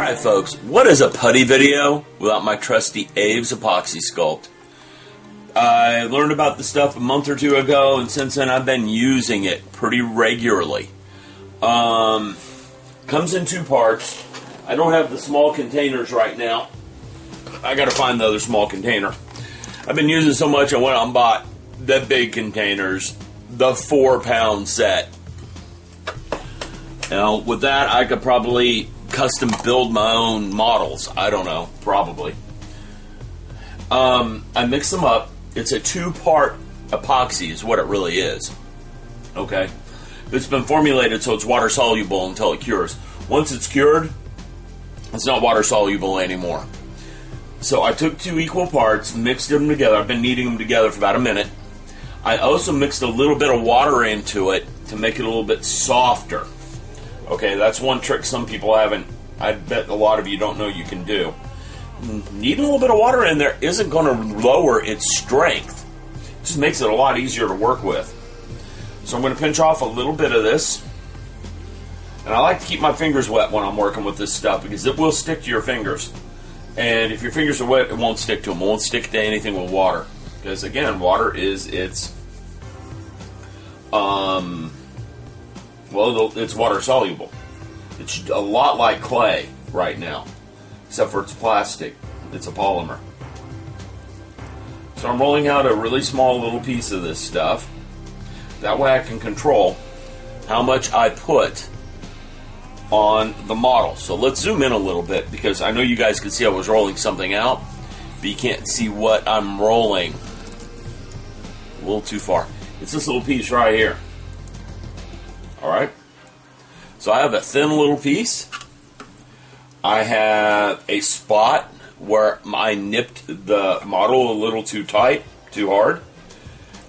Alright folks, what is a putty video without my trusty Aves epoxy sculpt? I learned about the stuff a month or two ago, and since then I've been using it pretty regularly. Comes in two parts. I don't have the small containers right now. I gotta find the other small container. I've been using so much I went out and bought the big containers, the 4-pound set. Now with that I could probably custom build my own models. I don't know, probably. I mix them up. It's a 2-part epoxy is what it really is. Okay? It's been formulated so it's water soluble until it cures. Once it's cured, it's not water soluble anymore. So I took 2 equal parts, mixed them together. I've been kneading them together for about a minute. I also mixed a little bit of water into it to make it a little bit softer. Okay, that's one trick some people haven't, I bet a lot of you don't know you can do. Needing a little bit of water in there isn't going to lower its strength. It just makes it a lot easier to work with. So I'm going to pinch off a little bit of this. And I like to keep my fingers wet when I'm working with this stuff because it will stick to your fingers. And if your fingers are wet, it won't stick to them. It won't stick to anything with water. Because again, water is its... well, it's water soluble. It's a lot like clay right now, except for it's plastic. It's a polymer. So I'm rolling out a really small little piece of this stuff. That way I can control how much I put on the model. So let's zoom in a little bit because I know you guys can see I was rolling something out, but you can't see what I'm rolling. A little too far. It's this little piece right here. Alright, so I have a thin little piece. I have a spot where I nipped the model a little too tight, too hard.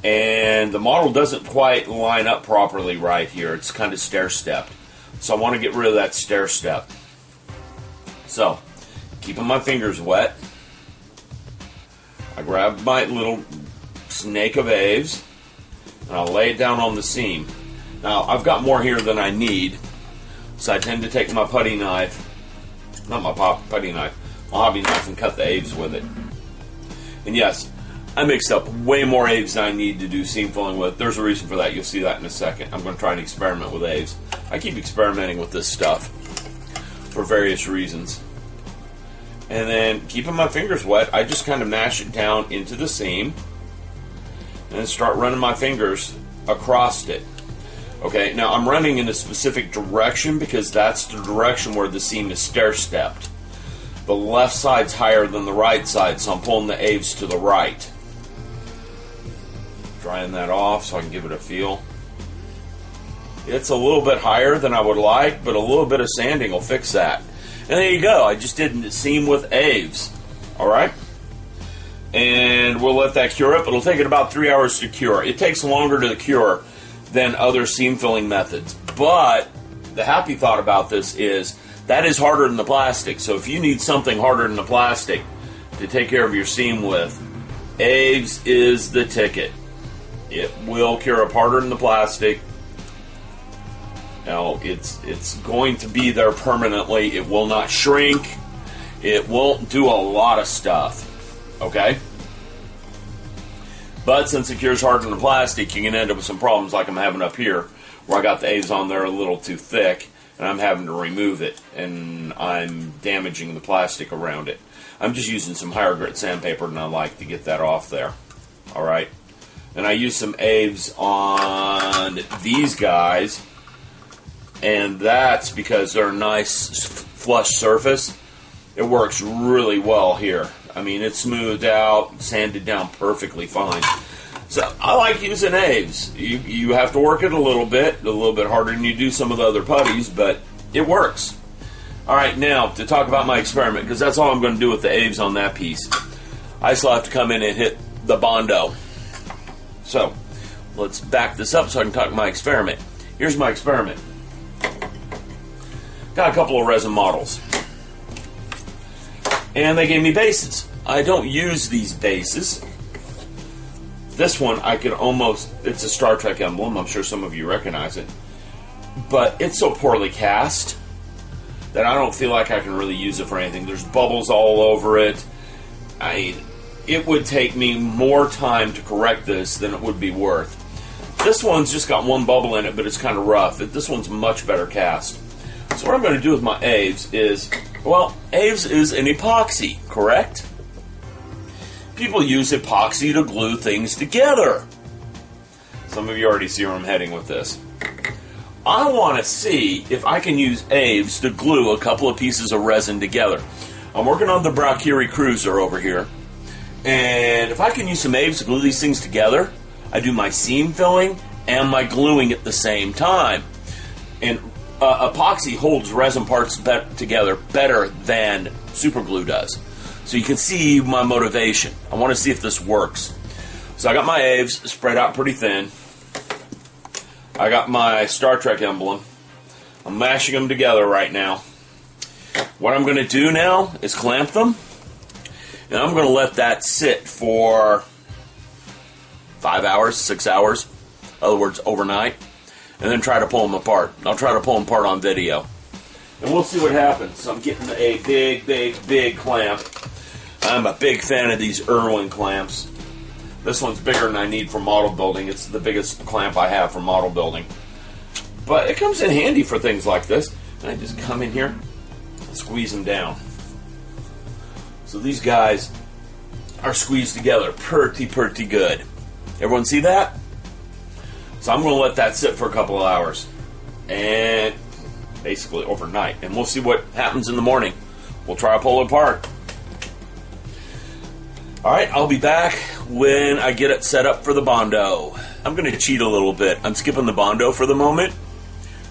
And the model doesn't quite line up properly right here. It's kind of stair-stepped. So I want to get rid of that stair-step. So, keeping my fingers wet, I grab my little snake of Aves, and I'll lay it down on the seam. Now, I've got more here than I need, so I tend to take my putty knife, not my putty knife, my hobby knife, and cut the Aves with it. And yes, I mixed up way more Aves than I need to do seam filling with. There's a reason for that. You'll see that in a second. I'm going to try and experiment with Aves. I keep experimenting with this stuff for various reasons. And then, keeping my fingers wet, I just kind of mash it down into the seam and then start running my fingers across it. Okay, now I'm running in a specific direction because that's the direction where the seam is stair-stepped. The left side's higher than the right side, so I'm pulling the Aves to the right. Drying that off so I can give it a feel. It's a little bit higher than I would like, but a little bit of sanding will fix that. And there you go, I just did the seam with Aves. Alright? And we'll let that cure up. It'll take it about 3 hours to cure. It takes longer to cure than other seam filling methods. But the happy thought about this is that is harder than the plastic. So if you need something harder than the plastic to take care of your seam with, Aves is the ticket. It will cure up harder than the plastic. Now it's going to be there permanently. It will not shrink. It won't do a lot of stuff. Okay? But since it cures harder than the plastic, you can end up with some problems like I'm having up here, where I got the Aves on there a little too thick, and I'm having to remove it, and I'm damaging the plastic around it. I'm just using some higher grit sandpaper, and I like to get that off there. Alright? And I use some Aves on these guys, and that's because they're a nice flush surface. It works really well here. I mean, it's smoothed out, sanded down perfectly fine. So, I like using Aves. You have to work it a little bit harder than you do some of the other putties, but it works. Alright, now, to talk about my experiment, because that's all I'm going to do with the Aves on that piece. I still have to come in and hit the Bondo. So, let's back this up so I can talk my experiment. Here's my experiment. Got a couple of resin models. And they gave me bases. I don't use these bases. This one, I could almost... It's a Star Trek emblem. I'm sure some of you recognize it. But it's so poorly cast that I don't feel like I can really use it for anything. There's bubbles all over it. It would take me more time to correct this than it would be worth. This one's just got one bubble in it, but it's kind of rough. This one's much better cast. So what I'm going to do with my Aves is, well, Aves is an epoxy, correct? People use epoxy to glue things together. Some of you already see where I'm heading with this. I want to see if I can use Aves to glue a couple of pieces of resin together. I'm working on the Desslok Cruiser over here, and if I can use some Aves to glue these things together, I do my seam filling and my gluing at the same time. And epoxy holds resin parts together better than super glue does. So you can see my motivation. I want to see if this works. So I got my Aves spread out pretty thin. I got my Star Trek emblem. I'm mashing them together right now. What I'm going to do now is clamp them, and I'm going to let that sit for 5 hours, 6 hours, in other words, overnight, and then try to pull them apart. I'll try to pull them apart on video, and we'll see what happens. So I'm getting a big clamp. I'm a big fan of these Irwin clamps. This one's bigger than I need for model building. It's the biggest clamp I have for model building. But it comes in handy for things like this. And I just come in here and squeeze them down. So these guys are squeezed together pretty good. Everyone see that? So I'm going to let that sit for a couple of hours. And basically overnight. And we'll see what happens in the morning. We'll try to pull it apart. Alright, I'll be back when I get it set up for the Bondo. I'm going to cheat a little bit. I'm skipping the Bondo for the moment.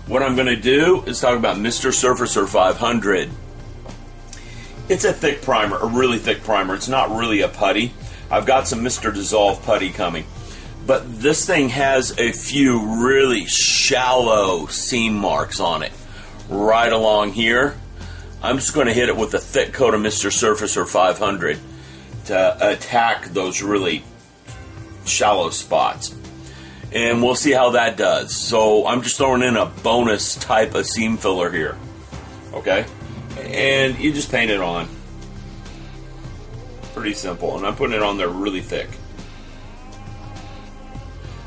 What I'm going to do is talk about Mr. Surfacer 500. It's a thick primer, a really thick primer. It's not really a putty. I've got some Mr. Dissolve putty coming. But this thing has a few really shallow seam marks on it. Right along here. I'm just going to hit it with a thick coat of Mr. Surfacer 500. To attack those really shallow spots. And we'll see how that does. So I'm just throwing in a bonus type of seam filler here. Okay? And you just paint it on. Pretty simple. And I'm putting it on there really thick.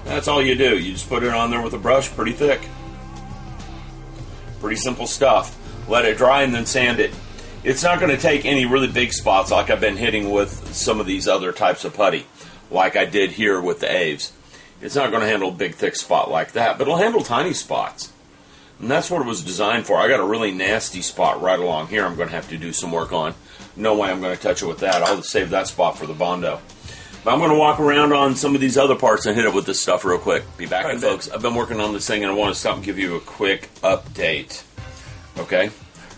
That's all you do. You just put it on there with a brush pretty thick. Pretty simple stuff. Let it dry and then sand it. It's not going to take any really big spots like I've been hitting with some of these other types of putty, like I did here with the Aves. It's not going to handle a big, thick spot like that, but it'll handle tiny spots. And that's what it was designed for. I got a really nasty spot right along here I'm going to have to do some work on. No way I'm going to touch it with that. I'll save that spot for the Bondo. But I'm going to walk around on some of these other parts and hit it with this stuff real quick. Be back in a bit. Folks, I've been working on this thing and I want to stop and give you a quick update. Okay?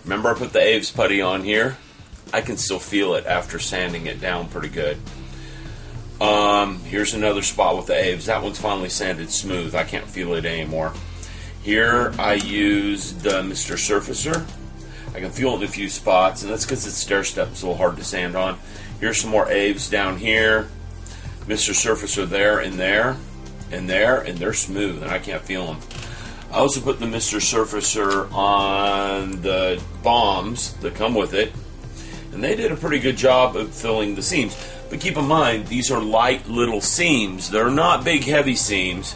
Remember I put the Aves putty on here? I can still feel it after sanding it down pretty good. Here's another spot with the Aves. That one's finally sanded smooth. I can't feel it anymore. Here I used Mr. Surfacer. I can feel it in a few spots, and that's because it's stair step. It's a little hard to sand on. Here's some more Aves down here. Mr. Surfacer there and there and there, and they're smooth, and I can't feel them. I also put the Mr. Surfacer on the bombs that come with it, and they did a pretty good job of filling the seams. But keep in mind, these are light little seams. They're not big heavy seams,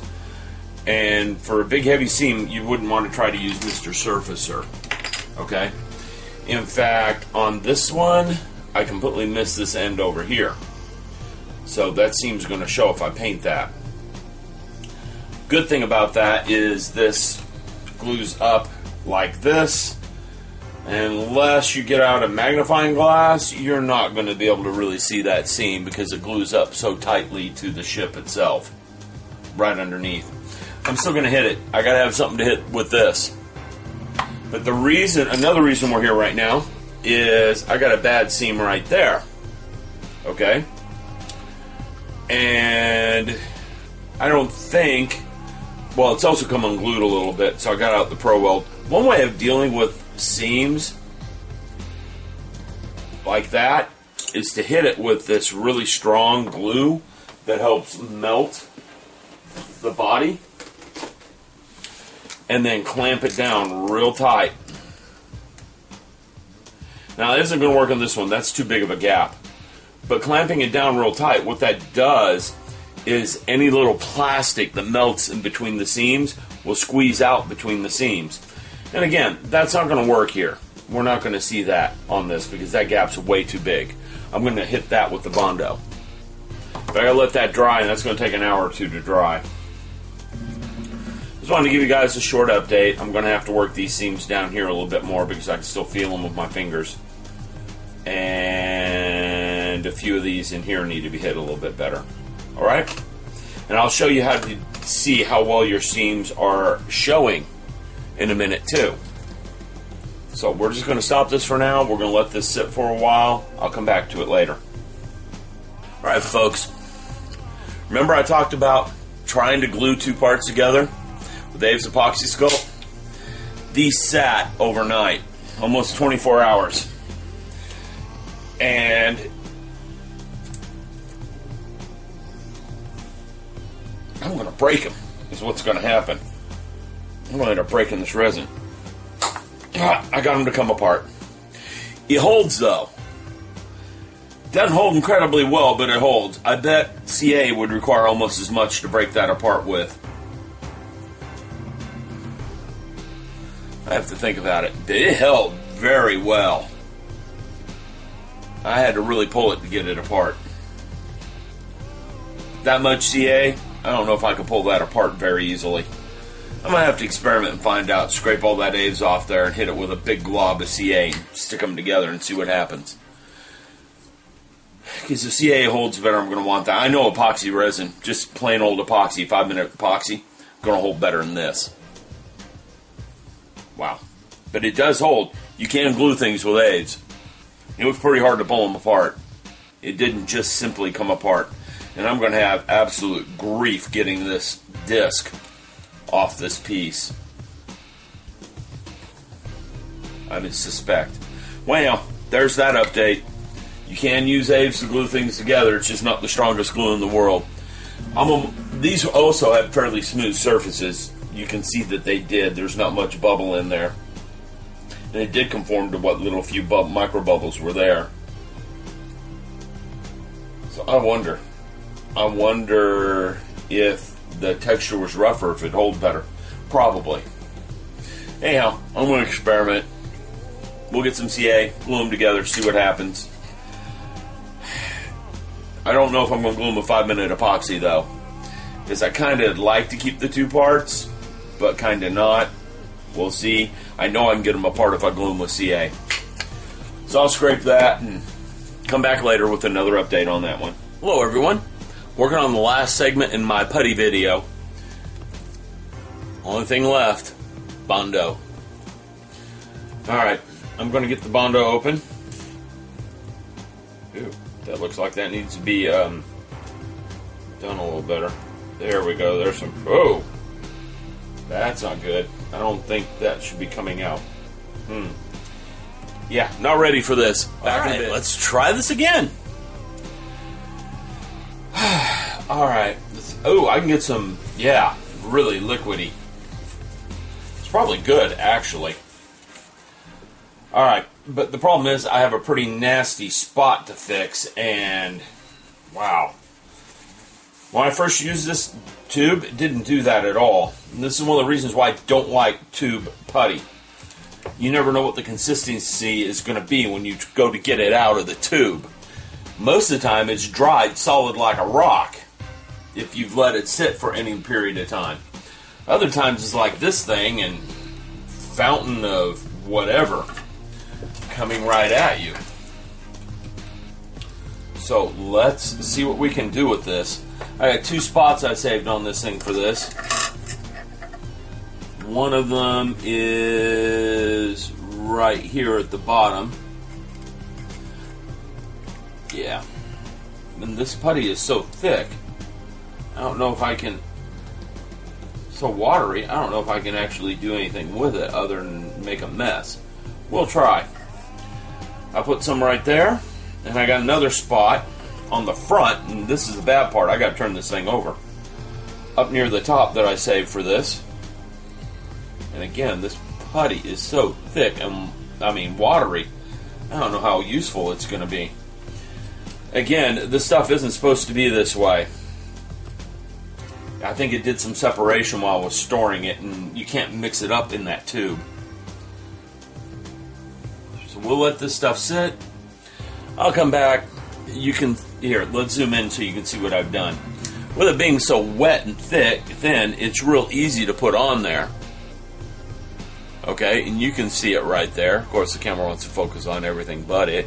and for a big heavy seam, you wouldn't want to try to use Mr. Surfacer. Okay? In fact, on this one, I completely missed this end over here. So that seam's going to show if I paint that. Good thing about that is this glues up like this. Unless you get out a magnifying glass, you're not going to be able to really see that seam because it glues up so tightly to the ship itself. Right underneath. I'm still going to hit it. I got to have something to hit with this. But another reason we're here right now is I got a bad seam right there. Okay? And I don't think... Well, it's also come unglued a little bit, so I got out the Pro Weld. One way of dealing with seams like that is to hit it with this really strong glue that helps melt the body, and then clamp it down real tight. Now, it isn't going to work on this one. That's too big of a gap. But clamping it down real tight, what that does is any little plastic that melts in between the seams will squeeze out between the seams. And again, that's not going to work here. We're not going to see that on this because that gap's way too big. I'm going to hit that with the Bondo. But I got to let that dry, and that's going to take an hour or two to dry. Just wanted to give you guys a short update. I'm going to have to work these seams down here a little bit more because I can still feel them with my fingers. And a few of these in here need to be hit a little bit better. Alright? And I'll show you how to see how well your seams are showing in a minute too. So we're just going to stop this for now. We're going to let this sit for a while. I'll come back to it later. Alright folks. Remember I talked about trying to glue two parts together with Aves epoxy sculpt? These sat overnight, almost 24 hours. And I'm going to break them, is what's going to happen. I'm going to end up breaking this resin. I got them to come apart. It holds, though. Doesn't hold incredibly well, but it holds. I bet CA would require almost as much to break that apart with. I have to think about it. It held very well. I had to really pull it to get it apart. That much CA, I don't know if I can pull that apart very easily. I'm going to have to experiment and find out. Scrape all that Aves off there and hit it with a big glob of CA and stick them together and see what happens. Because if CA holds better, I'm going to want that. I know epoxy resin, just plain old epoxy, 5-minute epoxy, going to hold better than this. Wow. But it does hold. You can glue things with Aves. It was pretty hard to pull them apart. It didn't just simply come apart. And I'm going to have absolute grief getting this disc off this piece. I would suspect. Well, there's that update. You can use Aves to glue things together. It's just not the strongest glue in the world. These also have fairly smooth surfaces. You can see that they did. There's not much bubble in there. And it did conform to what little few micro bubbles were there. So I wonder if the texture was rougher, if it'd hold better. Probably. Anyhow, I'm going to experiment. We'll get some CA, glue them together, see what happens. I don't know if I'm going to glue them with 5-minute epoxy though, because I kind of like to keep the two parts, but kind of not. We'll see. I know I can get them apart if I glue them with CA. So I'll scrape that and come back later with another update on that one. Hello everyone. Working on the last segment in my putty video. Only thing left, Bondo. Alright, I'm going to get the Bondo open. Ooh, that looks like that needs to be done a little better. There we go, there's some... Oh! That's not good. I don't think that should be coming out. Yeah, not ready for this. Back in a bit. Let's try this again. Alright. Oh, I can get some, yeah, really liquidy. It's probably good, actually. Alright, but the problem is I have a pretty nasty spot to fix, and wow. When I first used this tube, it didn't do that at all. And this is one of the reasons why I don't like tube putty. You never know what the consistency is going to be when you go to get it out of the tube. Most of the time it's dried solid like a rock if you've let it sit for any period of time. Other times it's like this thing and fountain of whatever coming right at you. So let's see what we can do with this. I got 2 spots I saved on this thing for this. One of them is right here at the bottom. Yeah. And this putty is so thick, I don't know if I can, so watery, I don't know if I can actually do anything with it other than make a mess. We'll try. I put some right there, and I got another spot on the front, and this is the bad part, I gotta turn this thing over. Up near the top that I saved for this. And again, this putty is so thick and, I mean, watery. I don't know how useful it's going to be. Again, this stuff isn't supposed to be this way. I think it did some separation while I was storing it, and you can't mix it up in that tube. So we'll let this stuff sit. I'll come back. You can, here, let's zoom in so you can see what I've done. With it being so wet and thin, it's real easy to put on there. Okay, and you can see it right there. Of course, the camera wants to focus on everything but it.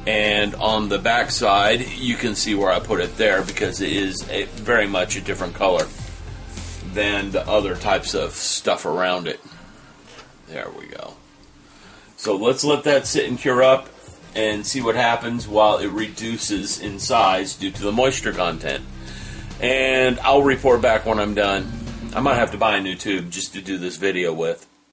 And on the back side, you can see where I put it there because it is very much a different color than the other types of stuff around it. There we go. So let's let that sit and cure up and see what happens while it reduces in size due to the moisture content. And I'll report back when I'm done. I might have to buy a new tube just to do this video with.